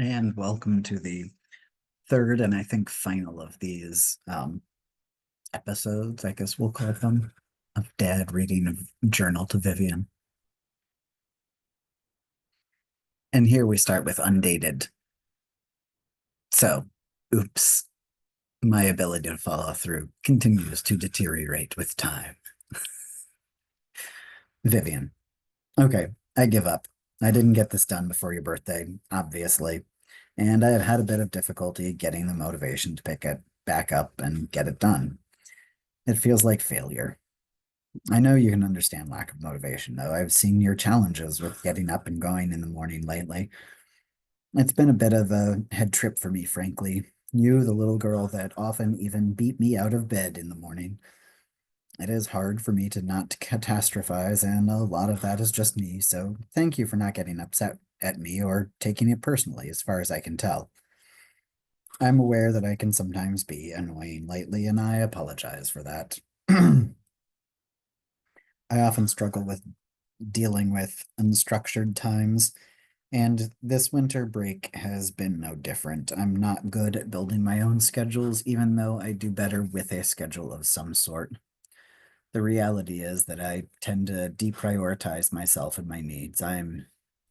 And welcome to the third and I think final of these episodes, I guess we'll call them, of Dad reading a journal to Vivian. And here we start with undated. So, oops, my ability to follow through continues to deteriorate with time. Vivian. Okay, I give up. I didn't get this done before your birthday, obviously, and I have had a bit of difficulty getting the motivation to pick it back up and get it done. It feels like failure. I know you can understand lack of motivation, though. I've seen your challenges with getting up and going in the morning lately. It's been a bit of a head trip for me, frankly. You, the little girl that often even beat me out of bed in the morning. It is hard for me to not catastrophize, and a lot of that is just me, so thank you for not getting upset at me or taking it personally, as far as I can tell. I'm aware that I can sometimes be annoying lately, and I apologize for that. I often struggle with dealing with unstructured times, and this winter break has been no different. I'm not good at building my own schedules, even though I do better with a schedule of some sort. The reality is that I tend to deprioritize myself and my needs. I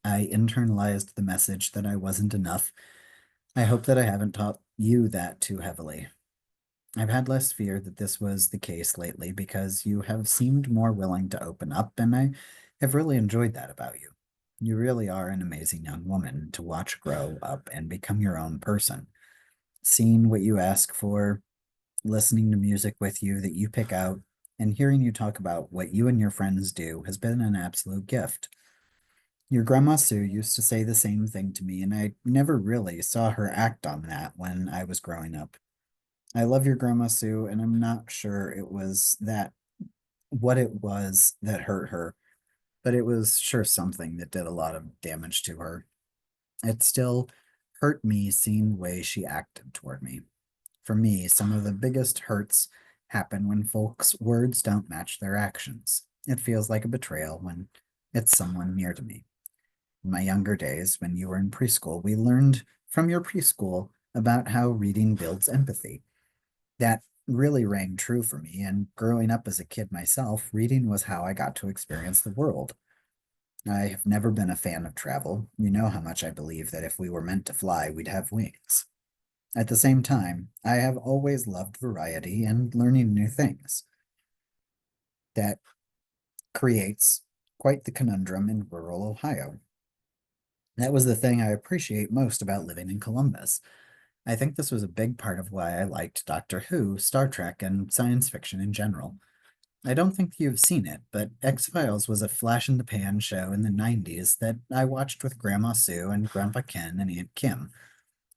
internalized the message that I wasn't enough. I hope that I haven't taught you that too heavily. I've had less fear that this was the case lately because you have seemed more willing to open up, and I have really enjoyed that about you. You really are an amazing young woman to watch grow up and become your own person. Seeing what you ask for, listening to music with you that you pick out, and hearing you talk about what you and your friends do has been an absolute gift. Your grandma Sue used to say the same thing to me, and I never really saw her act on that when I was growing up. I love your grandma Sue, and I'm not sure it was that what it was that hurt her, but it was sure something that did a lot of damage to her. It still hurt me seeing the way she acted toward me. For me, some of the biggest hurts happen when folks' words don't match their actions. It feels like a betrayal when it's someone near to me. In my younger days, when you were in preschool, we learned from your preschool about how reading builds empathy. That really rang true for me, and growing up as a kid myself, reading was how I got to experience the world. I have never been a fan of travel. You know how much I believe that if we were meant to fly, we'd have wings. At the same time, I have always loved variety and learning new things. That creates quite the conundrum in rural Ohio. That was the thing I appreciate most about living in Columbus. I think this was a big part of why I liked Doctor Who, Star Trek, and science fiction in general. I don't think you've seen it, but X-Files was a flash in the pan show in the 90s that I watched with Grandma Sue and Grandpa Ken and Aunt Kim.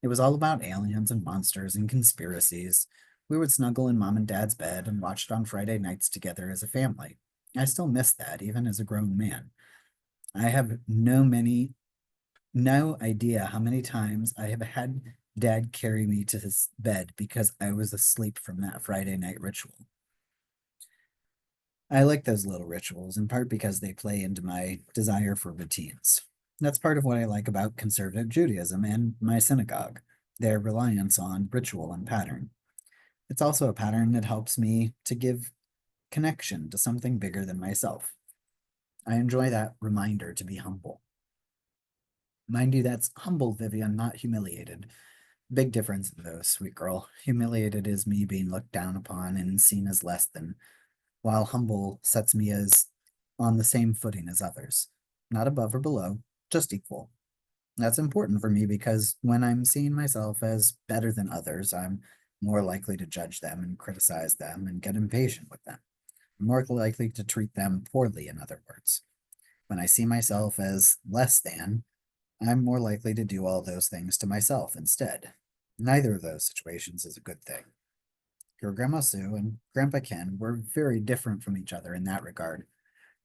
It was all about aliens and monsters and conspiracies. We would snuggle in Mom and Dad's bed and watch it on Friday nights together as a family. I still miss that, even as a grown man. I have no idea how many times I have had Dad carry me to his bed because I was asleep from that Friday night ritual. I like those little rituals, in part because they play into my desire for routines. That's part of what I like about conservative Judaism and my synagogue, their reliance on ritual and pattern. It's also a pattern that helps me to give connection to something bigger than myself. I enjoy that reminder to be humble. Mind you, that's humble, Vivian, not humiliated. Big difference in those, sweet girl. Humiliated is me being looked down upon and seen as less than, while humble sets me as on the same footing as others, not above or below, just equal. That's important for me because when I'm seeing myself as better than others, I'm more likely to judge them and criticize them and get impatient with them. I'm more likely to treat them poorly, in other words. When I see myself as less than, I'm more likely to do all those things to myself instead. Neither of those situations is a good thing. Your Grandma Sue and Grandpa Ken were very different from each other in that regard.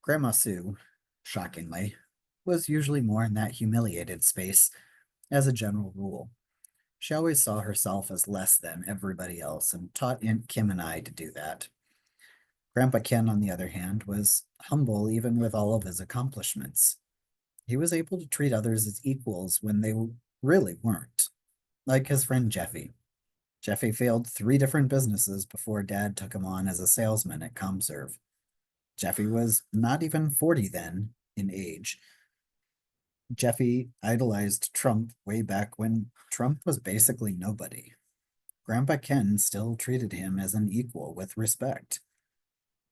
Grandma Sue, shockingly, was usually more in that humiliated space as a general rule. She always saw herself as less than everybody else and taught Aunt Kim and I to do that. Grandpa Ken, on the other hand, was humble even with all of his accomplishments. He was able to treat others as equals when they really weren't. Like his friend Jeffy. Jeffy failed 3 different businesses before Dad took him on as a salesman at ComServe. Jeffy was not even 40 then in age. Jeffy idolized Trump way back when Trump was basically nobody. Grandpa Ken still treated him as an equal with respect.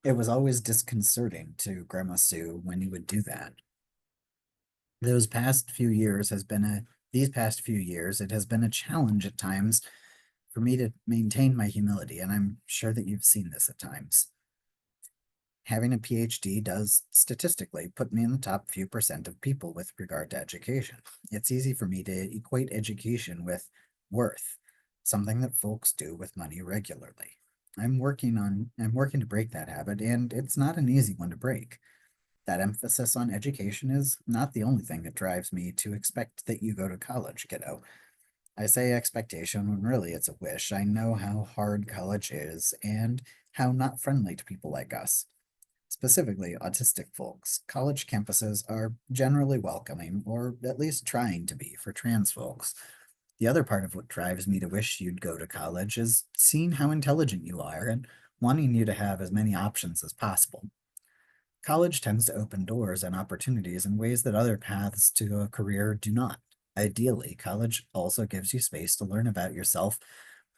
It was always disconcerting to Grandma Sue when he would do that. Those past few years has been a These past few years, it has been a challenge at times for me to maintain my humility, and I'm sure that you've seen this at times. Having a PhD does statistically put me in the top few percent of people with regard to education. It's easy for me to equate education with worth, something that folks do with money regularly. I'm working to break that habit, and it's not an easy one to break. That emphasis on education is not the only thing that drives me to expect that you go to college, kiddo. I say expectation when really it's a wish. I know how hard college is and how not friendly to people like us, specifically autistic folks. College campuses are generally welcoming, or at least trying to be, for trans folks. The other part of what drives me to wish you'd go to college is seeing how intelligent you are and wanting you to have as many options as possible. College tends to open doors and opportunities in ways that other paths to a career do not. Ideally, college also gives you space to learn about yourself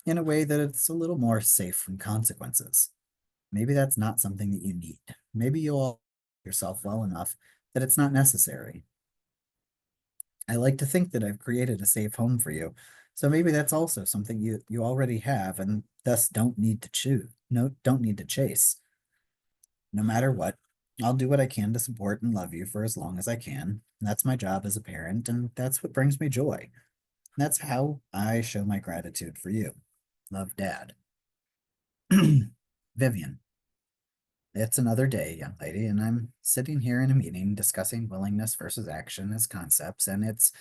in a way that it's a little more safe from consequences. Maybe that's not something that you need. Maybe you'll know yourself well enough that it's not necessary. I like to think that I've created a safe home for you. So maybe that's also something you already have and thus don't need to choose. No, don't need to chase. No matter what, I'll do what I can to support and love you for as long as I can. That's my job as a parent, and that's what brings me joy. That's how I show my gratitude for you. Love, Dad. Vivian. It's another day, young lady, and I'm sitting here in a meeting discussing willingness versus action as concepts, and it's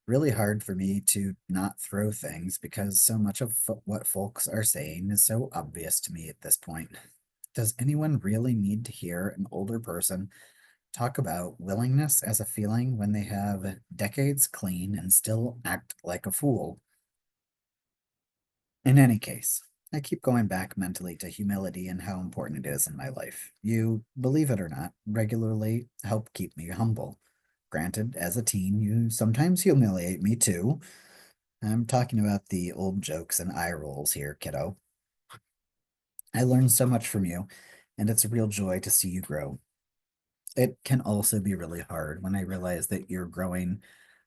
really hard for me to not throw things because so much of what folks are saying is so obvious to me at this point. Does anyone really need to hear an older person talk about willingness as a feeling when they have decades clean and still act like a fool? In any case, I keep going back mentally to humility and how important it is in my life. You, believe it or not, regularly help keep me humble. Granted, as a teen, you sometimes humiliate me too. I'm talking about the old jokes and eye rolls here, kiddo. I learned so much from you, and it's a real joy to see you grow. It can also be really hard when I realize that you're growing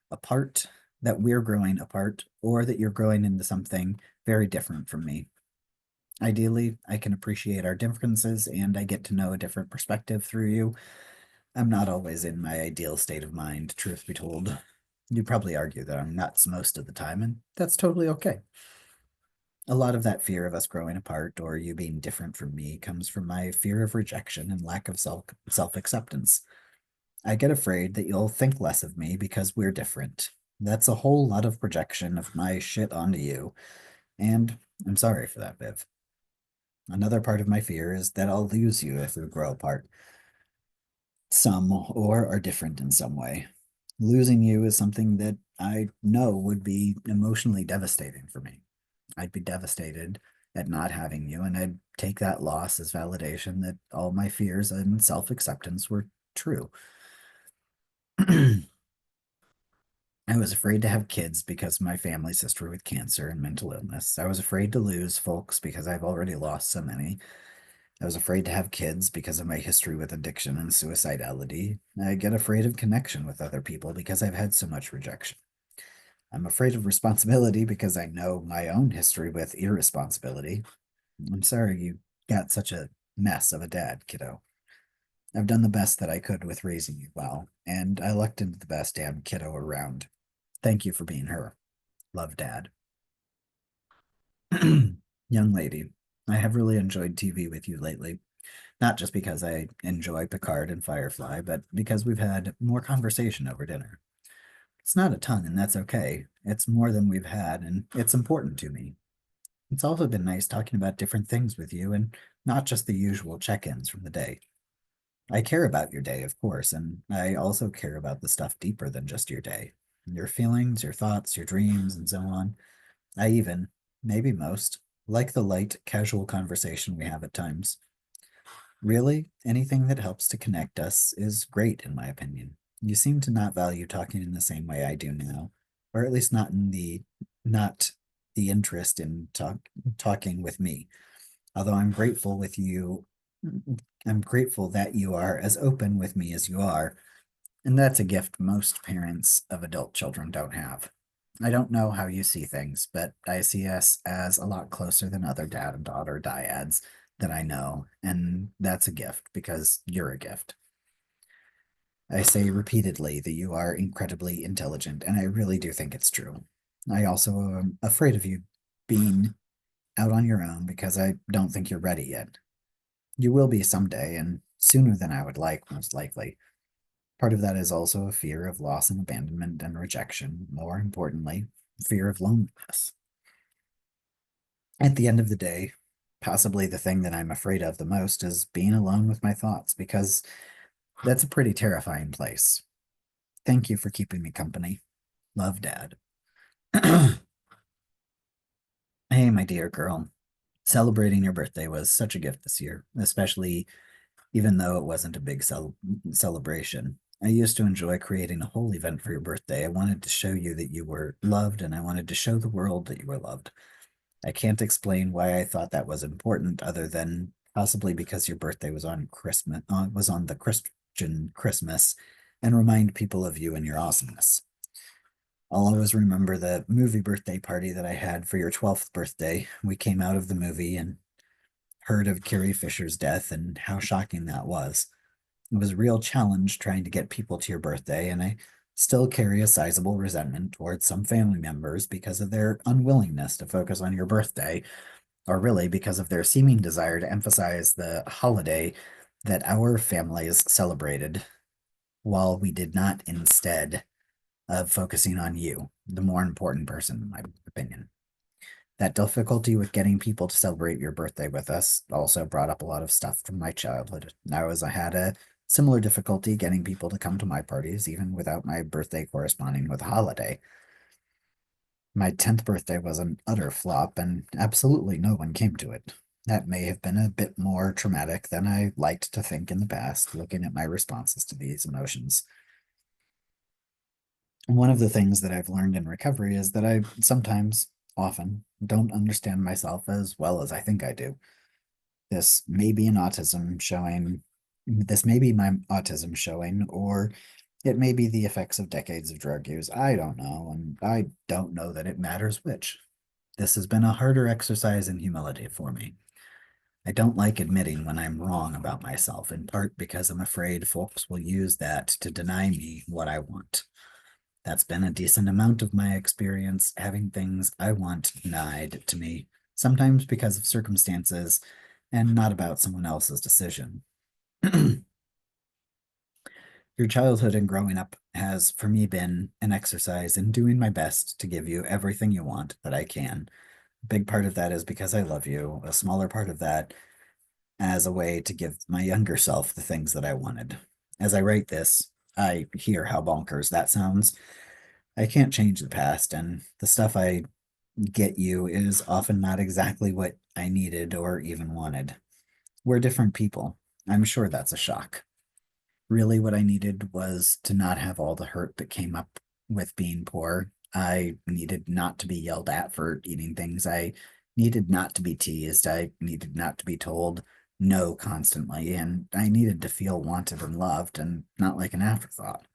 apart, that we're growing apart, or that you're growing into something very different from me. Ideally, I can appreciate our differences and I get to know a different perspective through you. I'm not always in my ideal state of mind, truth be told. You'd probably argue that I'm nuts most of the time, and that's totally okay. A lot of that fear of us growing apart or you being different from me comes from my fear of rejection and lack of self-acceptance. I get afraid that you'll think less of me because we're different. That's a whole lot of projection of my shit onto you, and I'm sorry for that, Viv. Another part of my fear is that I'll lose you if we grow apart, some or are different in some way. Losing you is something that I know would be emotionally devastating for me. I'd be devastated at not having you, and I'd take that loss as validation that all my fears and self-acceptance were true. I was afraid to have kids because of my family's history with cancer and mental illness. I was afraid to lose folks because I've already lost so many. I was afraid to have kids because of my history with addiction and suicidality. I get afraid of connection with other people because I've had so much rejection. I'm afraid of responsibility because I know my own history with irresponsibility. I'm sorry you got such a mess of a dad, kiddo. I've done the best that I could with raising you well, and I lucked into the best damn kiddo around. Thank you for being her. Love, Dad. Young lady, I have really enjoyed TV with you lately. Not just because I enjoy Picard and Firefly, but because we've had more conversation over dinner. It's not a ton, and that's okay. It's more than we've had, and it's important to me. It's also been nice talking about different things with you and not just the usual check-ins from the day. I care about your day, of course, and I also care about the stuff deeper than just your day. your feelings, your thoughts, your dreams, and so on. I even, maybe most, like the light, casual conversation we have at times. Really, anything that helps to connect us is great, in my opinion. You seem to not value talking in the same way I do now, or at least not the interest in talking with me. Although I'm grateful that you are as open with me as you are, and that's a gift most parents of adult children don't have. I don't know how you see things, but I see us as a lot closer than other dad and daughter dyads that I know, and that's a gift because you're a gift. I say repeatedly that you are incredibly intelligent, and I really do think it's true. I also am afraid of you being out on your own because I don't think you're ready yet. You will be someday, and sooner than I would like, most likely. Part of that is also a fear of loss and abandonment and rejection. More importantly, fear of loneliness. At the end of the day, possibly the thing that I'm afraid of the most is being alone with my thoughts, because that's a pretty terrifying place. Thank you for keeping me company. Love, Dad. Hey, my dear girl. Celebrating your birthday was such a gift this year, especially even though it wasn't a big celebration. I used to enjoy creating a whole event for your birthday. I wanted to show you that you were loved, and I wanted to show the world that you were loved. I can't explain why I thought that was important, other than possibly because your birthday was on the Christian Christmas, and remind people of you and your awesomeness. I'll always remember the movie birthday party that I had for your 12th birthday. We came out of the movie and heard of Carrie Fisher's death and how shocking that was. It was a real challenge trying to get people to your birthday, and I still carry a sizable resentment towards some family members because of their unwillingness to focus on your birthday, or really because of their seeming desire to emphasize the holiday that our families celebrated, while we did not, instead of focusing on you, the more important person, in my opinion. That difficulty with getting people to celebrate your birthday with us also brought up a lot of stuff from my childhood. I had a similar difficulty getting people to come to my parties, even without my birthday corresponding with a holiday. My 10th birthday was an utter flop, and absolutely no one came to it. That may have been a bit more traumatic than I liked to think in the past, looking at my responses to these emotions. One of the things that I've learned in recovery is that I sometimes, often, don't understand myself as well as I think I do. This may be an autism showing, this may be my autism showing, or it may be the effects of decades of drug use. I don't know, and I don't know that it matters which. This has been a harder exercise in humility for me. I don't like admitting when I'm wrong about myself, in part because I'm afraid folks will use that to deny me what I want. That's been a decent amount of my experience, having things I want denied to me, sometimes because of circumstances and not about someone else's decision. Your childhood and growing up has, for me, been an exercise in doing my best to give you everything you want that I can. A big part of that is because I love you. A smaller part of that as a way to give my younger self the things that I wanted. As I write this, I hear how bonkers that sounds. I can't change the past, and the stuff I get you is often not exactly what I needed or even wanted. We're different people. I'm sure that's a shock. Really, what I needed was to not have all the hurt that came up with being poor. I needed not to be yelled at for eating things. I needed not to be teased. I needed not to be told no constantly. And I needed to feel wanted and loved and not like an afterthought.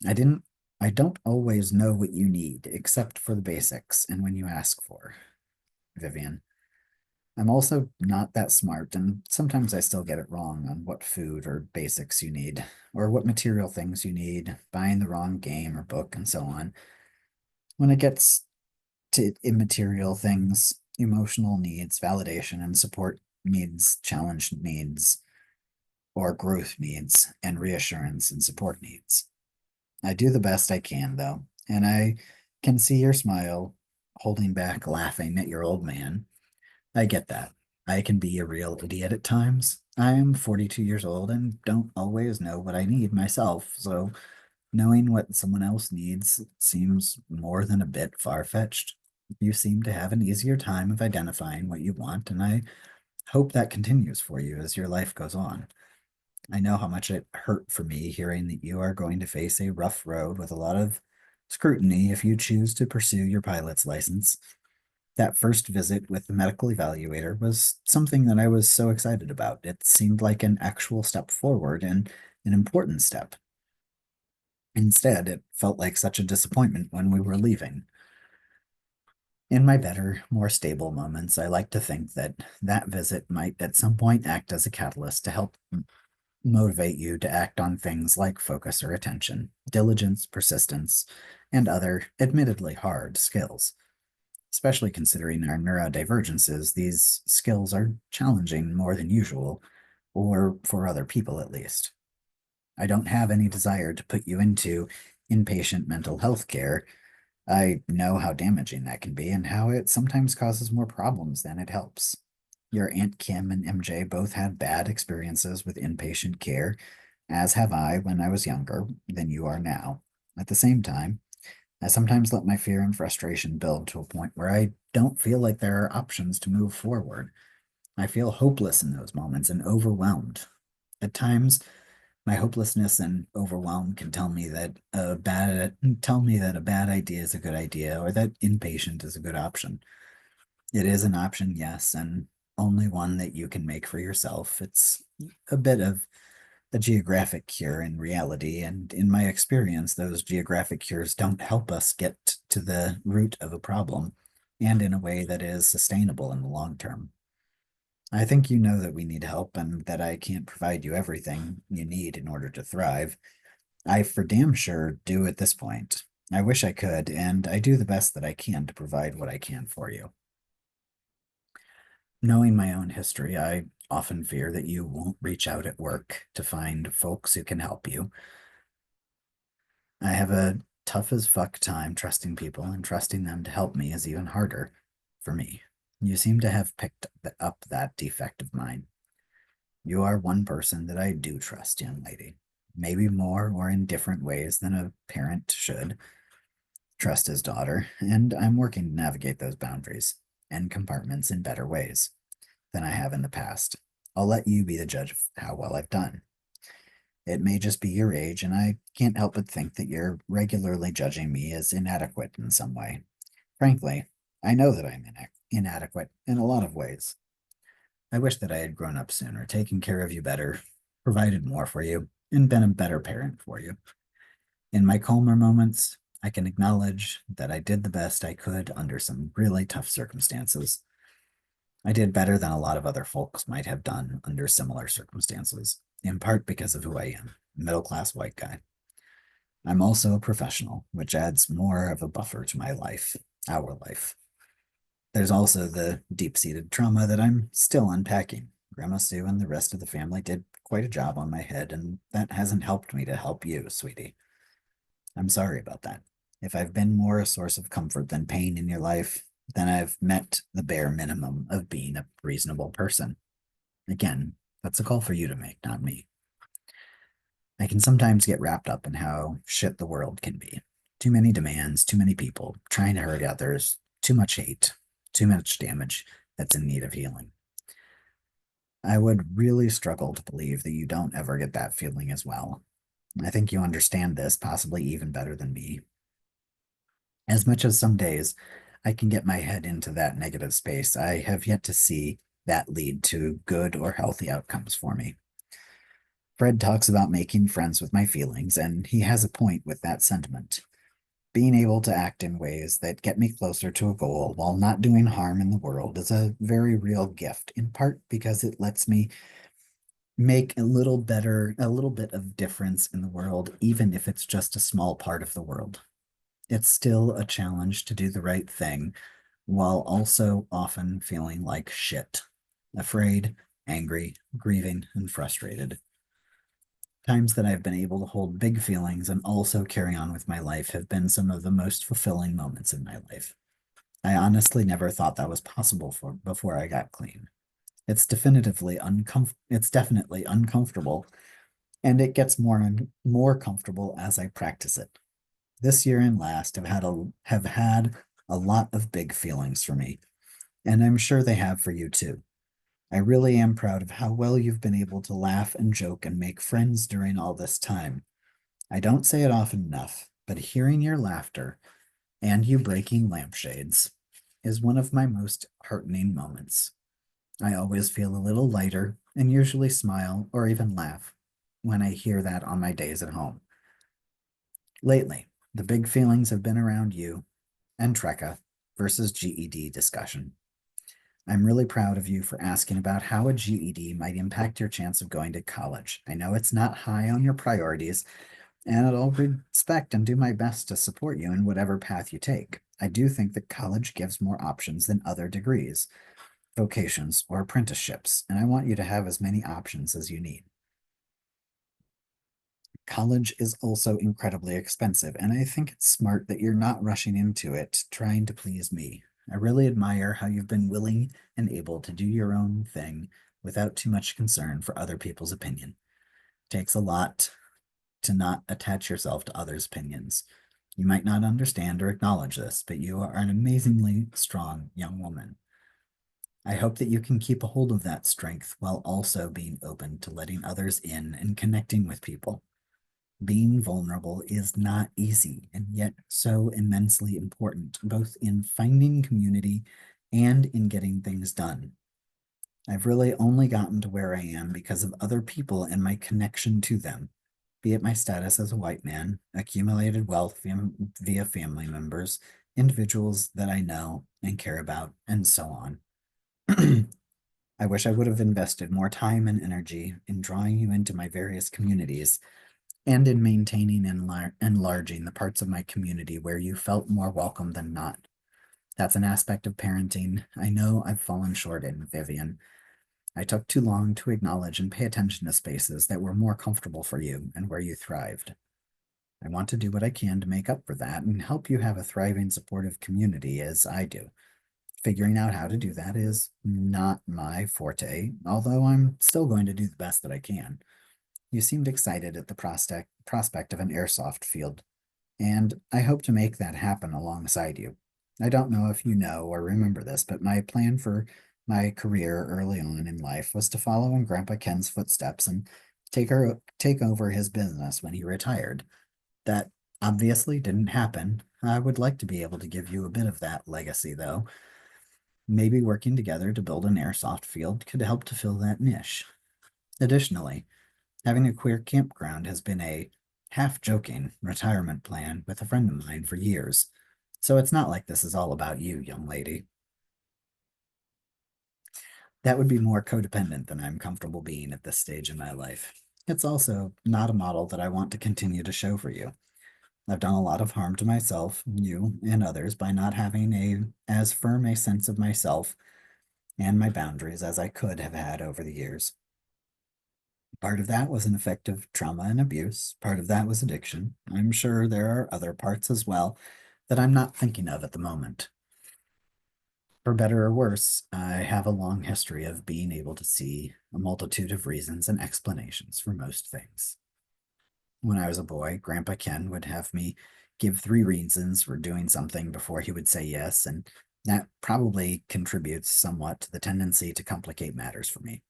I didn't, I don't always know what you need except for the basics and when you ask for, Vivian. I'm also not that smart, and sometimes I still get it wrong on what food or basics you need, or what material things you need, buying the wrong game or book, and so on. When it gets to immaterial things, emotional needs, validation and support needs, challenge needs, or growth needs, and reassurance and support needs. I do the best I can, though, and I can see your smile holding back laughing at your old man. I get that. I can be a real idiot at times. I am 42 years old and don't always know what I need myself, so Knowing what someone else needs seems more than a bit far-fetched. You seem to have an easier time of identifying what you want, and I hope that continues for you as your life goes on. I know how much it hurt for me hearing that you are going to face a rough road with a lot of scrutiny if you choose to pursue your pilot's license. That first visit with the medical evaluator was something that I was so excited about. It seemed like an actual step forward and an important step. Instead, it felt like such a disappointment when we were leaving. In my better, more stable moments, I like to think that that visit might at some point act as a catalyst to help motivate you to act on things like focus or attention, diligence, persistence, and other admittedly hard skills. Especially considering our neurodivergences, these skills are challenging more than usual, or for other people at least. I don't have any desire to put you into inpatient mental health care. I know how damaging that can be and how it sometimes causes more problems than it helps. Your Aunt Kim and MJ both had bad experiences with inpatient care, as have I when I was younger than you are now. At the same time, I sometimes let my fear and frustration build to a point where I don't feel like there are options to move forward. I feel hopeless in those moments and overwhelmed. At times, my hopelessness and overwhelm can tell me that a bad idea is a good idea or that inpatient is a good option. It is an option, yes, and only one that you can make for yourself. It's a bit of a geographic cure in reality, and in my experience, those geographic cures don't help us get to the root of a problem and in a way that is sustainable in the long term. I think you know that we need help and that I can't provide you everything you need in order to thrive. I for damn sure do at this point. I wish I could, and I do the best that I can to provide what I can for you. Knowing my own history, I often fear that you won't reach out at work to find folks who can help you. I have a tough as fuck time trusting people, and trusting them to help me is even harder for me. You seem to have picked up that defect of mine. You are one person that I do trust, young lady. Maybe more or in different ways than a parent should trust his daughter, and I'm working to navigate those boundaries and compartments in better ways than I have in the past. I'll let you be the judge of how well I've done. It may just be your age, and I can't help but think that you're regularly judging me as inadequate in some way. Frankly, I know that I'm inadequate in a lot of ways. I wish that I had grown up sooner, taken care of you better, provided more for you, and been a better parent for you. In my calmer moments, I can acknowledge that I did the best I could under some really tough circumstances. I did better than a lot of other folks might have done under similar circumstances, in part because of who I am, a middle class white guy. I'm also a professional, which adds more of a buffer to my life, our life. There's also the deep seated trauma that I'm still unpacking. Grandma Sue and the rest of the family did quite a job on my head, and that hasn't helped me to help you, sweetie. I'm sorry about that. If I've been more a source of comfort than pain in your life, then I've met the bare minimum of being a reasonable person. Again, that's a call for you to make, not me. I can sometimes get wrapped up in how shit the world can be. Too many demands, too many people trying to hurt others, too much hate, too much damage that's in need of healing. I would really struggle to believe that you don't ever get that feeling as well. I think you understand this possibly even better than me. As much as some days I can get my head into that negative space, I have yet to see that lead to good or healthy outcomes for me. Fred talks about making friends with my feelings, and he has a point with that sentiment. Being able to act in ways that get me closer to a goal while not doing harm in the world is a very real gift, in part because it lets me make a little bit of difference in the world, even if it's just a small part of the world. It's still a challenge to do the right thing while also often feeling like shit, afraid, angry, grieving, and frustrated. Times that I've been able to hold big feelings and also carry on with my life have been some of the most fulfilling moments in my life. I honestly never thought that was possible for before I got clean. It's definitely uncomfortable and it gets more and more comfortable as I practice it. This year and last have had a lot of big feelings for me, and I'm sure they have for you too. I really am proud of how well you've been able to laugh and joke and make friends during all this time. I don't say it often enough, but hearing your laughter and you breaking lampshades is one of my most heartening moments. I always feel a little lighter and usually smile or even laugh when I hear that on my days at home. Lately, the big feelings have been around you and Trekka versus GED discussion. I'm really proud of you for asking about how a GED might impact your chance of going to college. I know it's not high on your priorities, and I'll respect and do my best to support you in whatever path you take. I do think that college gives more options than other degrees, vocations, or apprenticeships, and I want you to have as many options as you need. College is also incredibly expensive, and I think it's smart that you're not rushing into it trying to please me. I really admire how you've been willing and able to do your own thing without too much concern for other people's opinion. It takes a lot to not attach yourself to others' opinions. You might not understand or acknowledge this, but you are an amazingly strong young woman. I hope that you can keep a hold of that strength while also being open to letting others in and connecting with people. Being vulnerable is not easy and yet so immensely important, both in finding community and in getting things done. I've really only gotten to where I am because of other people and my connection to them, be it my status as a white man, accumulated wealth via family members, individuals that I know and care about, and so on. I wish I would have invested more time and energy in drawing you into my various communities and in maintaining and enlarging the parts of my community where you felt more welcome than not. That's an aspect of parenting I know I've fallen short in, Vivian. I took too long to acknowledge and pay attention to spaces that were more comfortable for you and where you thrived. I want to do what I can to make up for that and help you have a thriving, supportive community as I do. Figuring out how to do that is not my forte, although I'm still going to do the best that I can. You seemed excited at the prospect of an airsoft field, and I hope to make that happen alongside you. I don't know if you know or remember this, but my plan for my career early on in life was to follow in Grandpa Ken's footsteps and take over his business when he retired. That obviously didn't happen. I would like to be able to give you a bit of that legacy, though. Maybe working together to build an airsoft field could help to fill that niche. Additionally, having a queer campground has been a half joking retirement plan with a friend of mine for years. So it's not like this is all about you, young lady. That would be more codependent than I'm comfortable being at this stage in my life. It's also not a model that I want to continue to show for you. I've done a lot of harm to myself, you, and others by not having as firm a sense of myself and my boundaries as I could have had over the years. Part of that was an effect of trauma and abuse. Part of that was addiction. I'm sure there are other parts as well that I'm not thinking of at the moment. For better or worse, I have a long history of being able to see a multitude of reasons and explanations for most things. When I was a boy, Grandpa Ken would have me give 3 reasons for doing something before he would say yes, and that probably contributes somewhat to the tendency to complicate matters for me.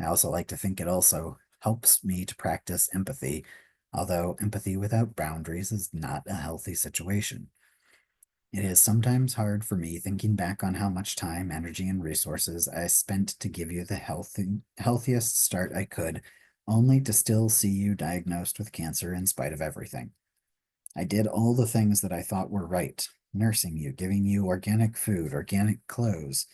I also like to think it also helps me to practice empathy, although empathy without boundaries is not a healthy situation. It is sometimes hard for me thinking back on how much time, energy, and resources I spent to give you the healthiest start I could, only to still see you diagnosed with cancer in spite of everything. I did all the things that I thought were right, nursing you, giving you organic food, organic clothes,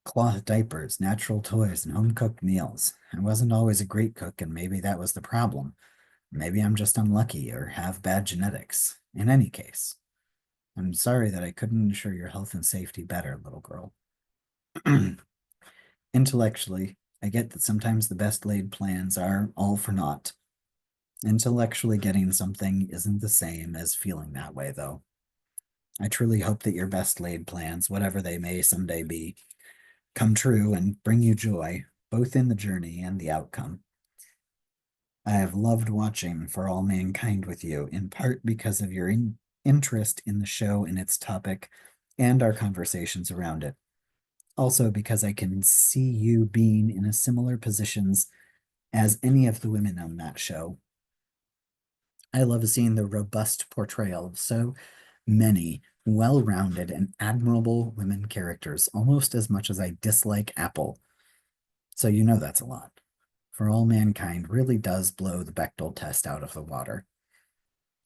cloth diapers, natural toys, and home cooked meals. I wasn't always a great cook, and maybe that was the problem. Maybe I'm just unlucky or have bad genetics. In any case, I'm sorry that I couldn't ensure your health and safety better, little girl. Intellectually, I get that sometimes the best laid plans are all for naught. Intellectually getting something isn't the same as feeling that way, though. I truly hope that your best laid plans, whatever they may someday be, come true and bring you joy, both in the journey and the outcome. I have loved watching For All Mankind with you, in part because of your interest in the show and its topic and our conversations around it. Also, because I can see you being in a similar positions as any of the women on that show. I love seeing the robust portrayal of so many well rounded and admirable women characters, almost as much as I dislike Apple. So, you know that's a lot. For All Mankind really does blow the Bechdel test out of the water.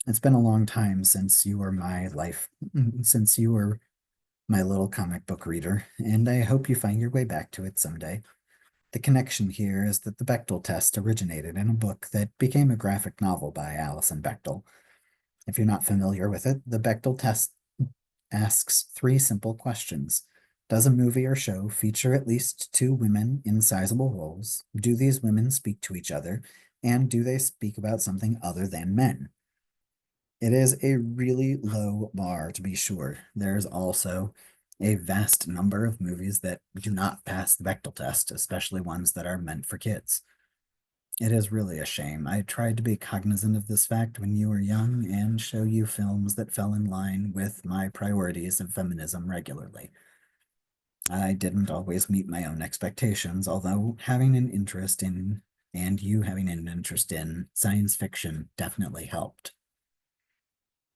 It's been a long time since you were my life, since you were my little comic book reader, and I hope you find your way back to it someday. The connection here is that the Bechdel test originated in a book that became a graphic novel by Alison Bechdel. If you're not familiar with it, the Bechdel test asks three simple questions. Does a movie or show feature at least two women in sizable roles? Do these women speak to each other? And do they speak about something other than men? It is a really low bar, to be sure. There's also a vast number of movies that do not pass the Bechdel test, especially ones that are meant for kids. It is really a shame. I tried to be cognizant of this fact when you were young and show you films that fell in line with my priorities of feminism regularly. I didn't always meet my own expectations, although having an interest in, and you having an interest in, science fiction definitely helped.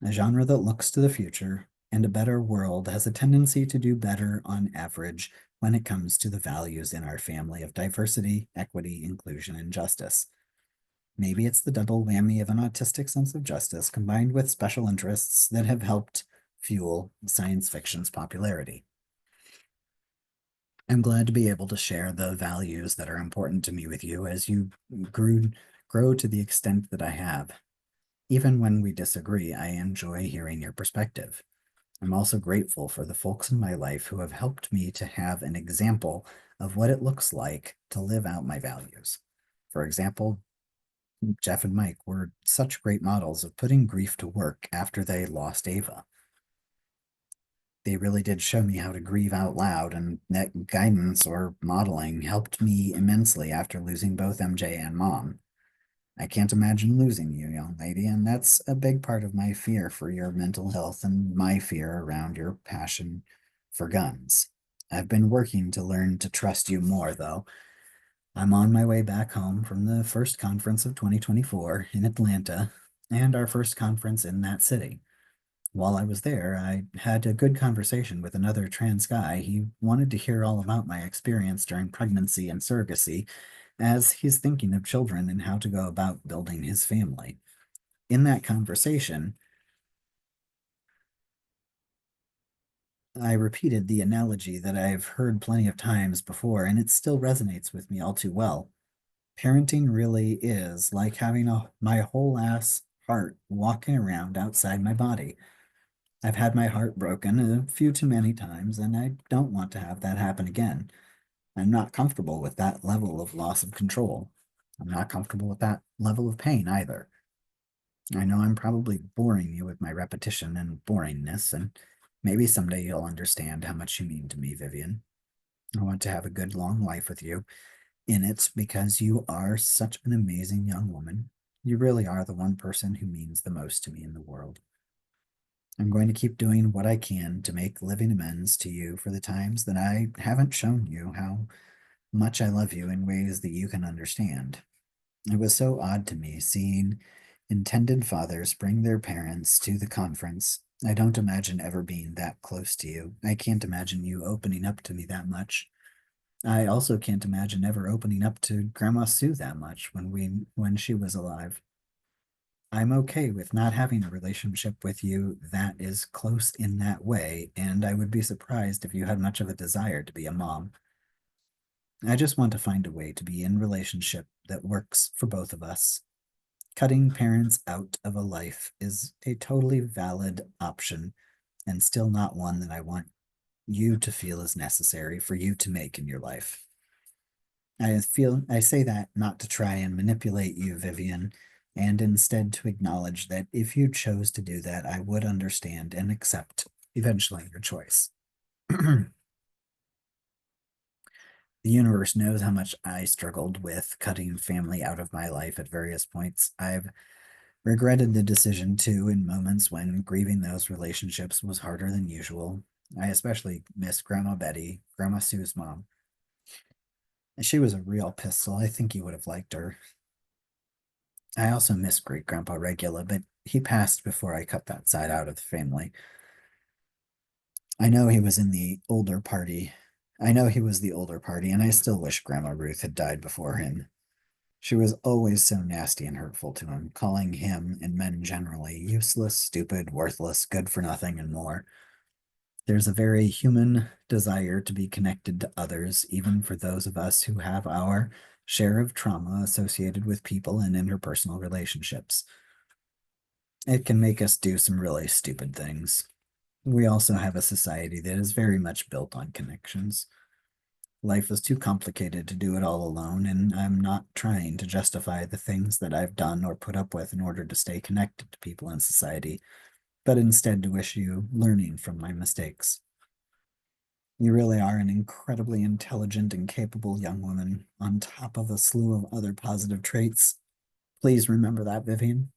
A genre that looks to the future and a better world has a tendency to do better on average when it comes to the values in our family of diversity, equity, inclusion, and justice. Maybe it's the double whammy of an autistic sense of justice combined with special interests that have helped fuel science fiction's popularity. I'm glad to be able to share the values that are important to me with you as you grow to the extent that I have. Even when we disagree, I enjoy hearing your perspective. I'm also grateful for the folks in my life who have helped me to have an example of what it looks like to live out my values. For example, Jeff and Mike were such great models of putting grief to work after they lost Ava. They really did show me how to grieve out loud, and that guidance or modeling helped me immensely after losing both MJ and Mom. I can't imagine losing you, young lady, and that's a big part of my fear for your mental health and my fear around your passion for guns. I've been working to learn to trust you more, though. I'm on my way back home from the first conference of 2024 in Atlanta and our first conference in that city. While I was there, I had a good conversation with another trans guy. He wanted to hear all about my experience during pregnancy and surrogacy, as he's thinking of children and how to go about building his family. In that conversation, I repeated the analogy that I've heard plenty of times before, and it still resonates with me all too well. Parenting really is like having my whole ass heart walking around outside my body. I've had my heart broken a few too many times, and I don't want to have that happen again. I'm not comfortable with that level of loss of control. I'm not comfortable with that level of pain either. I know I'm probably boring you with my repetition and boringness, and maybe someday you'll understand how much you mean to me, Vivian. I want to have a good long life with you in it because you are such an amazing young woman. You really are the one person who means the most to me in the world. I'm going to keep doing what I can to make living amends to you for the times that I haven't shown you how much I love you in ways that you can understand. It was so odd to me seeing intended fathers bring their parents to the conference. I don't imagine ever being that close to you. I can't imagine you opening up to me that much. I also can't imagine ever opening up to Grandma Sue that much when she was alive. I'm okay with not having a relationship with you that is close in that way, and I would be surprised if you had much of a desire to be a mom. I just want to find a way to be in relationship that works for both of us. Cutting parents out of a life is a totally valid option and still not one that I want you to feel is necessary for you to make in your life. I say that not to try and manipulate you, Vivian, and instead to acknowledge that if you chose to do that, I would understand and accept eventually your choice. The universe knows how much I struggled with cutting family out of my life at various points. I've regretted the decision too in moments when grieving those relationships was harder than usual. I especially miss Grandma Betty, Grandma Sue's mom. She was a real pistol. I think you would have liked her. I also miss Great Grandpa Regula, but he passed before I cut that side out of the family. I know he was in the older party. I know he was the older party, and I still wish Grandma Ruth had died before him. She was always so nasty and hurtful to him, calling him and men generally useless, stupid, worthless, good for nothing, and more. There's a very human desire to be connected to others, even for those of us who have our share of trauma associated with people and interpersonal relationships. It can make us do some really stupid things. We also have a society that is very much built on connections. Life is too complicated to do it all alone, and I'm not trying to justify the things that I've done or put up with in order to stay connected to people in society, but instead to wish you learning from my mistakes. You really are an incredibly intelligent and capable young woman, on top of a slew of other positive traits. Please remember that, Vivian.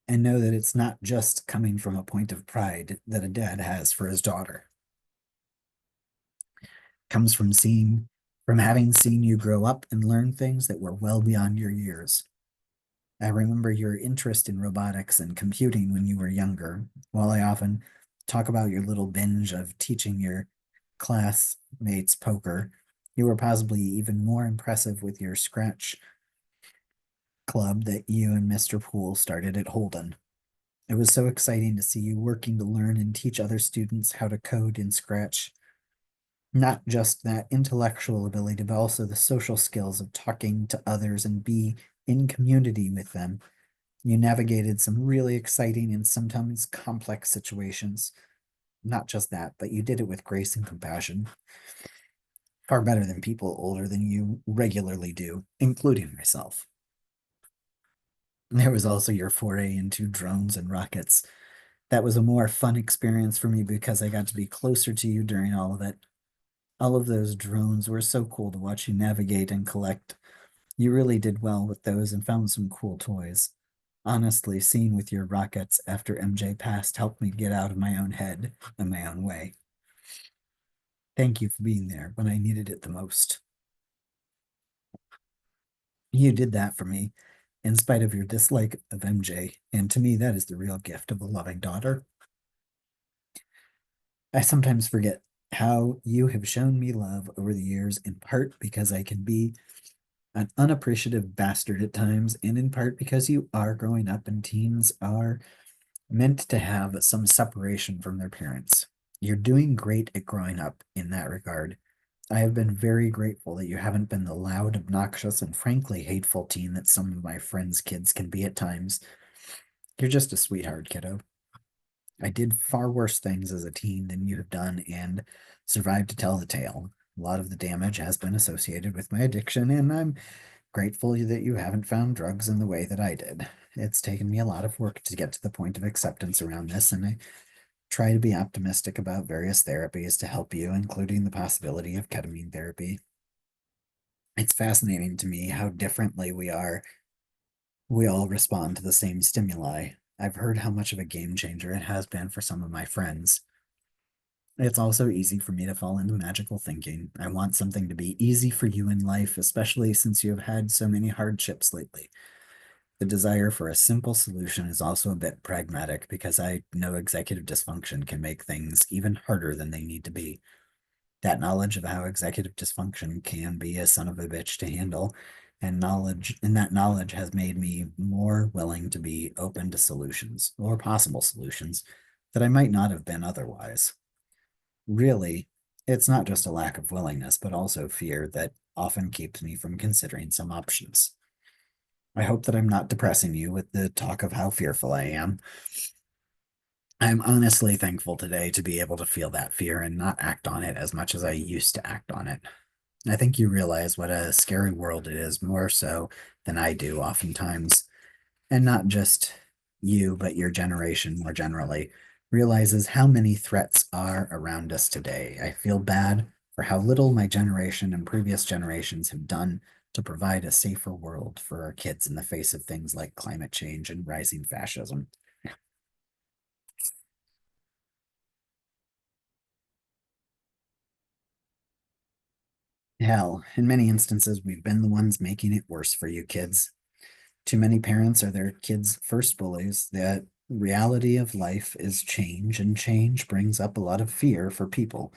And know that it's not just coming from a point of pride that a dad has for his daughter. It comes from having seen you grow up and learn things that were well beyond your years. I remember your interest in robotics and computing when you were younger. While I often talk about your little binge of teaching your classmates poker, you were possibly even more impressive with your Scratch club that you and Mr. Poole started at Holden. It was so exciting to see you working to learn and teach other students how to code in Scratch. Not just that intellectual ability, but also the social skills of talking to others and be in community with them. You navigated some really exciting and sometimes complex situations. Not just that, but you did it with grace and compassion. Far better than people older than you regularly do, including myself. There was also your foray into drones and rockets. That was a more fun experience for me because I got to be closer to you during all of it. All of those drones were so cool to watch you navigate and collect. You really did well with those and found some cool toys. Honestly, seeing with your rockets after MJ passed helped me get out of my own head and my own way. Thank you for being there when I needed it the most. You did that for me, in spite of your dislike of MJ, and to me, that is the real gift of a loving daughter. I sometimes forget how you have shown me love over the years, in part because I can be an unappreciative bastard at times, and in part because you are growing up and teens are meant to have some separation from their parents. You're doing great at growing up in that regard. I have been very grateful that you haven't been the loud, obnoxious, and frankly hateful teen that some of my friends' kids can be at times. You're just a sweetheart, kiddo. I did far worse things as a teen than you have done and survived to tell the tale. A lot of the damage has been associated with my addiction, and I'm grateful that you haven't found drugs in the way that I did. It's taken me a lot of work to get to the point of acceptance around this, and I try to be optimistic about various therapies to help you, including the possibility of ketamine therapy. It's fascinating to me how differently we all respond to the same stimuli. I've heard how much of a game changer it has been for some of my friends. It's also easy for me to fall into magical thinking. I want something to be easy for you in life, especially since you have had so many hardships lately. The desire for a simple solution is also a bit pragmatic because I know executive dysfunction can make things even harder than they need to be. That knowledge of how executive dysfunction can be a son of a bitch to handle, and that knowledge has made me more willing to be open to solutions or possible solutions that I might not have been otherwise. Really, it's not just a lack of willingness, but also fear that often keeps me from considering some options. I hope that I'm not depressing you with the talk of how fearful I am. I'm honestly thankful today to be able to feel that fear and not act on it as much as I used to act on it. I think you realize what a scary world it is, more so than I do oftentimes. And not just you, but your generation more generally realizes how many threats are around us today. I feel bad for how little my generation and previous generations have done to provide a safer world for our kids in the face of things like climate change and rising fascism. Hell, in many instances, we've been the ones making it worse for you kids. Too many parents are their kids' first bullies. The reality of life is change, and change brings up a lot of fear for people.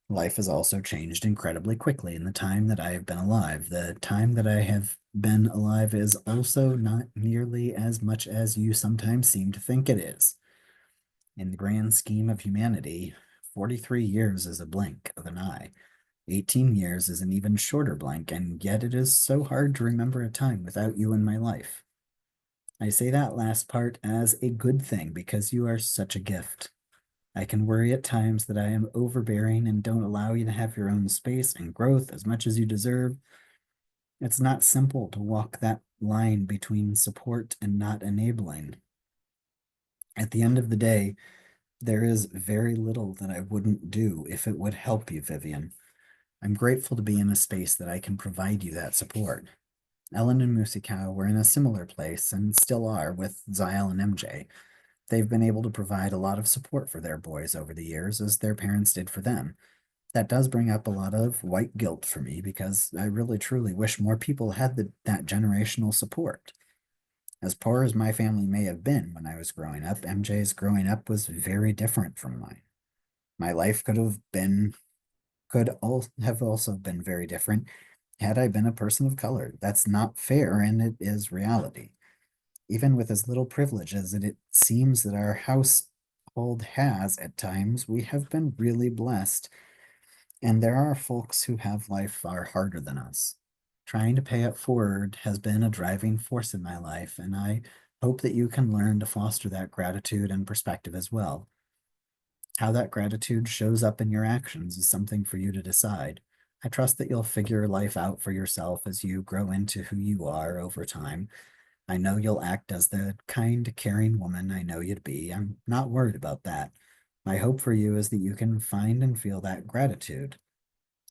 Life has also changed incredibly quickly in the time that I have been alive. The time that I have been alive is also not nearly as much as you sometimes seem to think it is. In the grand scheme of humanity, 43 years is a blink of an eye. 18 years is an even shorter blank, and yet it is so hard to remember a time without you in my life. I say that last part as a good thing because you are such a gift. I can worry at times that I am overbearing and don't allow you to have your own space and growth as much as you deserve. It's not simple to walk that line between support and not enabling. At the end of the day, there is very little that I wouldn't do if it would help you, Vivian. I'm grateful to be in a space that I can provide you that support. Ellen and Musikow were in a similar place and still are with Zyle and MJ. They've been able to provide a lot of support for their boys over the years, as their parents did for them. That does bring up a lot of white guilt for me because I really truly wish more people had that generational support. As poor as my family may have been when I was growing up, MJ's growing up was very different from mine. My life could all have also been very different had I been a person of color. That's not fair, and it is reality. Even with as little privilege as it seems that our household has at times, we have been really blessed. And there are folks who have life far harder than us. Trying to pay it forward has been a driving force in my life, and I hope that you can learn to foster that gratitude and perspective as well. How that gratitude shows up in your actions is something for you to decide. I trust that you'll figure life out for yourself as you grow into who you are over time. I know you'll act as the kind, caring woman I know you'd be. I'm not worried about that. My hope for you is that you can find and feel that gratitude.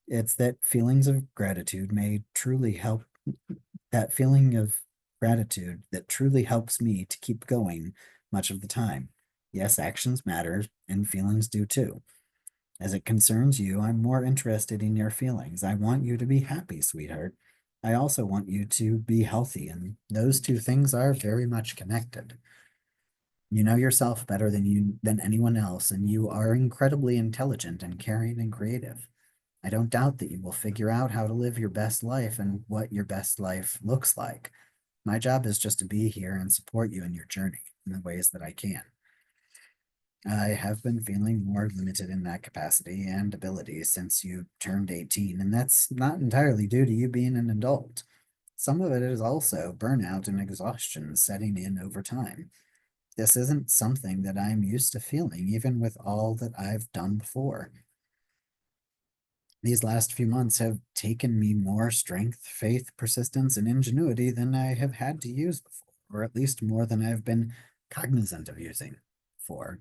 It's that feelings of gratitude may truly help, that feeling of gratitude that truly helps me to keep going much of the time. Yes, actions matter and feelings do too. As it concerns you, I'm more interested in your feelings. I want you to be happy, sweetheart. I also want you to be healthy, and those two things are very much connected. You know yourself better than anyone else, and you are incredibly intelligent and caring and creative. I don't doubt that you will figure out how to live your best life and what your best life looks like. My job is just to be here and support you in your journey in the ways that I can. I have been feeling more limited in that capacity and ability since you turned 18, and that's not entirely due to you being an adult. Some of it is also burnout and exhaustion setting in over time. This isn't something that I'm used to feeling, even with all that I've done before. These last few months have taken me more strength, faith, persistence, and ingenuity than I have had to use before, or at least more than I've been cognizant of using before.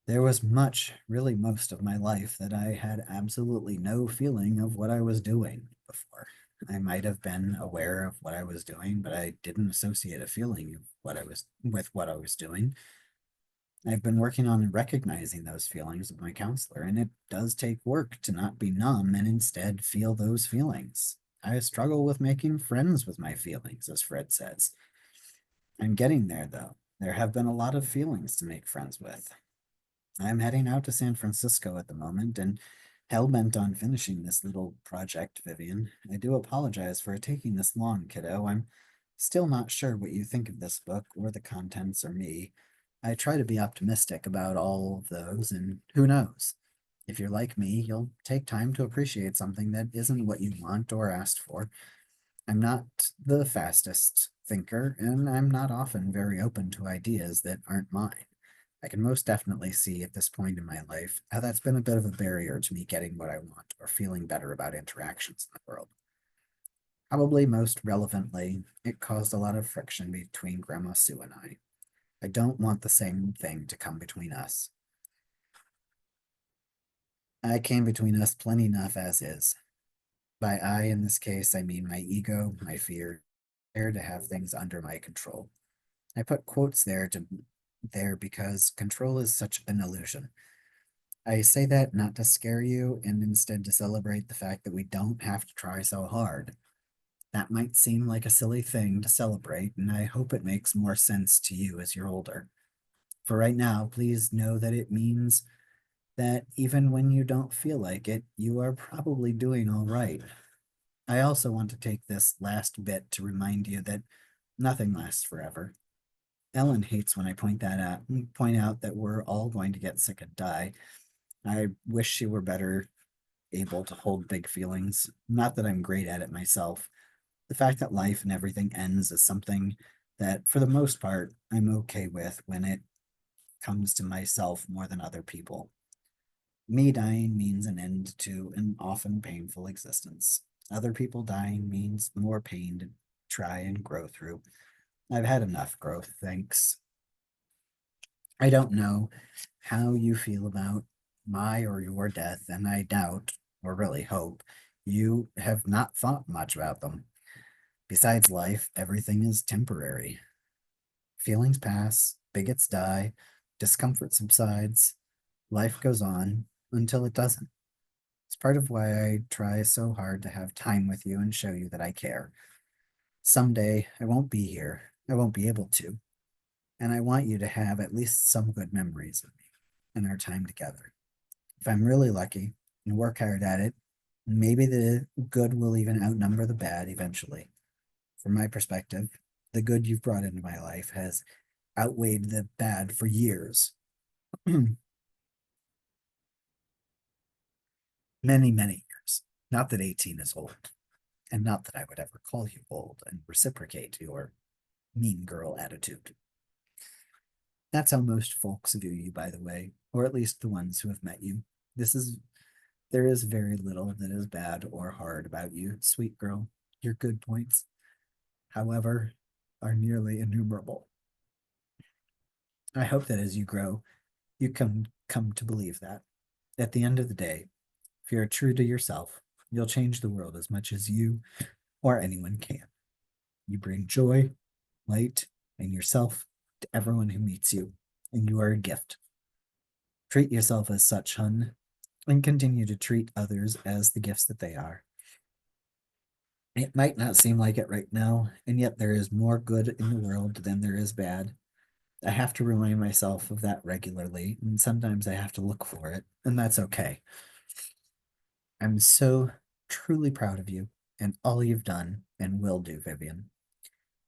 There was much, really most of my life, that I had absolutely no feeling of what I was doing before. I might have been aware of what I was doing, but I didn't associate a feeling of what I was doing. I've been working on recognizing those feelings with my counselor, and it does take work to not be numb and instead feel those feelings. I struggle with making friends with my feelings, as Fred says. I'm getting there, though. There have been a lot of feelings to make friends with. I'm heading out to San Francisco at the moment and hell bent on finishing this little project, Vivian. I do apologize for taking this long, kiddo. I'm still not sure what you think of this book or the contents or me. I try to be optimistic about all of those, and who knows? If you're like me, you'll take time to appreciate something that isn't what you want or asked for. I'm not the fastest thinker, and I'm not often very open to ideas that aren't mine. I can most definitely see at this point in my life how that's been a bit of a barrier to me getting what I want or feeling better about interactions in the world. Probably most relevantly, it caused a lot of friction between Grandma Sue and I. I don't want the same thing to come between us. I came between us plenty enough as is. By I in this case, I mean my ego, my fear to have things under my control. I put quotes there because control is such an illusion. I say that not to scare you and instead to celebrate the fact that we don't have to try so hard. That might seem like a silly thing to celebrate, and I hope it makes more sense to you as you're older. For right now, please know that it means that even when you don't feel like it, you are probably doing all right. I also want to take this last bit to remind you that nothing lasts forever. Ellen hates when I point out that we're all going to get sick and die. I wish she were better able to hold big feelings. Not that I'm great at it myself. The fact that life and everything ends is something that, for the most part, I'm okay with when it comes to myself more than other people. Me dying means an end to an often painful existence. Other people dying means more pain to try and grow through. I've had enough growth, thanks. I don't know how you feel about my or your death, and I doubt, or really hope, you have not thought much about them. Besides life, everything is temporary. Feelings pass, bigots die, discomfort subsides, life goes on until it doesn't. It's part of why I try so hard to have time with you and show you that I care. Someday I won't be here. I won't be able to. And I want you to have at least some good memories of me and our time together. If I'm really lucky and work hard at it, maybe the good will even outnumber the bad eventually. From my perspective, the good you've brought into my life has outweighed the bad for years. Many, many years. Not that 18 is old, and not that I would ever call you old and reciprocate your mean girl attitude. That's how most folks view you, by the way, or at least the ones who have met you. This is There is very little that is bad or hard about you, sweet girl. Your good points, however, are nearly innumerable. I hope that as you grow, you come to believe that. At the end of the day, if you're true to yourself, you'll change the world as much as you or anyone can. You bring joy, light, and yourself to everyone who meets you, and you are a gift. Treat yourself as such, hun, and continue to treat others as the gifts that they are. It might not seem like it right now, and yet there is more good in the world than there is bad. I have to remind myself of that regularly, and sometimes I have to look for it, and that's okay. I'm so truly proud of you and all you've done and will do, Vivian.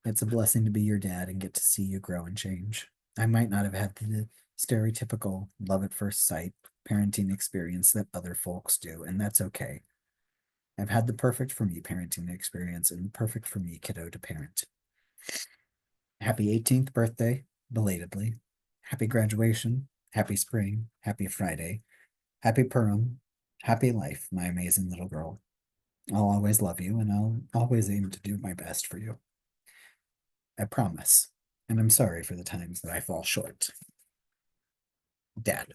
It's a blessing to be your dad and get to see you grow and change. I might not have had the stereotypical love at first sight parenting experience that other folks do, and that's okay. I've had the perfect for me parenting experience and the perfect for me kiddo to parent. Happy 18th birthday, belatedly. Happy graduation. Happy spring. Happy Friday. Happy Purim. Happy life, my amazing little girl. I'll always love you and I'll always aim to do my best for you. I promise. And I'm sorry for the times that I fall short. Dad.